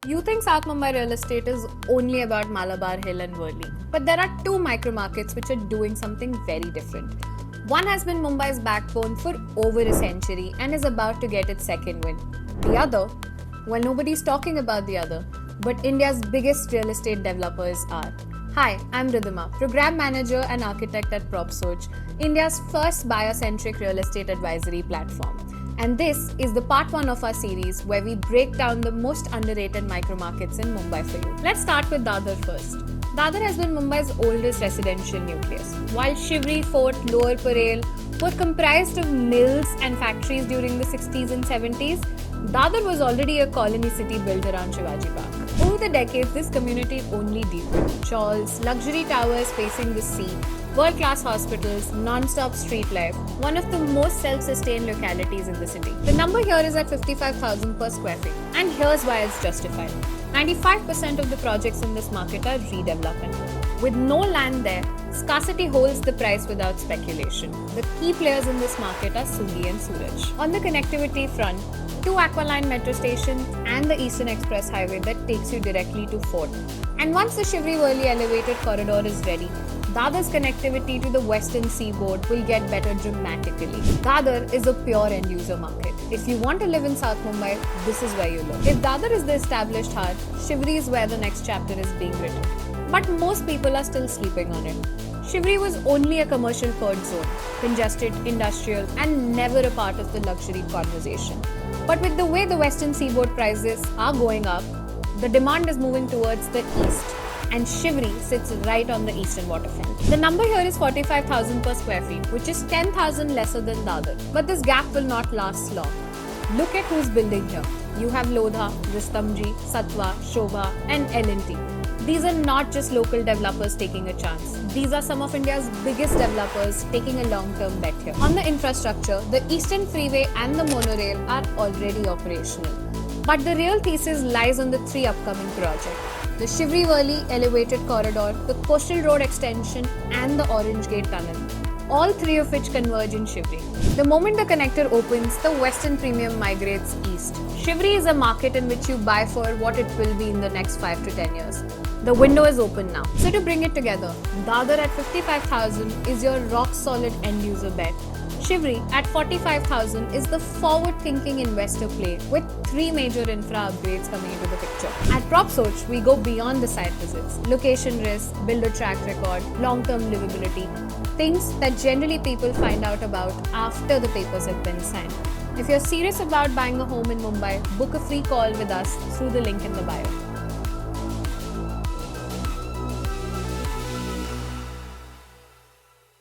You think South Mumbai real estate is only about Malabar Hill and Worli, but there are two micro markets which are doing something very different. One has been Mumbai's backbone for over a century and is about to get its second win. The other, well, nobody's talking about the other, but India's biggest real estate developers are. Hi, I'm Ridhima, Program Manager and Architect at PropSoch, India's first buyer-centric real estate advisory platform. And this is the part 1 of our series where we break down the most underrated micro markets in Mumbai for you. Let's start with Dadar first. Dadar has been Mumbai's oldest residential nucleus. While Shivri, Fort, Lower Parel were comprised of mills and factories during the 60s and 70s, Dadar was already a colony city built around Shivaji Park. Over the decades, this community only deepened. Chawls, luxury towers facing the sea, world-class hospitals, non-stop street life, one of the most self-sustained localities in the city. The number here is at 55,000 per square feet, and here's why it's justified. 95% of the projects in this market are redevelopment. With no land there, scarcity holds the price without speculation. The key players in this market are Sungi and Suraj. On the connectivity front, 2 Aqualine metro stations and the Eastern Express highway that takes you directly to Fort. And once the Shivri-Worli elevated corridor is ready, Dadar's connectivity to the western seaboard will get better dramatically. Dadar is a pure end-user market. If you want to live in South Mumbai, this is where you look. If Dadar is the established heart, Shivri is where the next chapter is being written. But most people are still sleeping on it. Shivri was only a commercial port zone, congested, industrial, and never a part of the luxury conversation. But with the way the western seaboard prices are going up, the demand is moving towards the east, and Shivri sits right on the eastern waterfront. The number here is 45,000 per square feet, which is 10,000 lesser than Dadar. But this gap will not last long. Look at who's building here. You have Lodha, Rustomjee, Satwa, Shobha, and L&T. These are not just local developers taking a chance. These are some of India's biggest developers taking a long-term bet here. On the infrastructure, the Eastern Freeway and the monorail are already operational. But the real thesis lies on the 3 upcoming projects: the Shivri-Worli elevated corridor, the Coastal Road extension, and the Orange Gate tunnel. All 3 of which converge in Shivri. The moment the connector opens, the western premium migrates east. Shivri is a market in which you buy for what it will be in the next 5 to 10 years. The window is open now. So to bring it together, Dadar at 55,000 is your rock-solid end-user bet. Shivri at 45,000 is the forward-thinking investor play with 3 major infra upgrades coming into the picture. At PropSoch, we go beyond the site visits. Location risk, builder track record, long-term livability, things that generally people find out about after the papers have been signed. If you're serious about buying a home in Mumbai, book a free call with us through the link in the bio.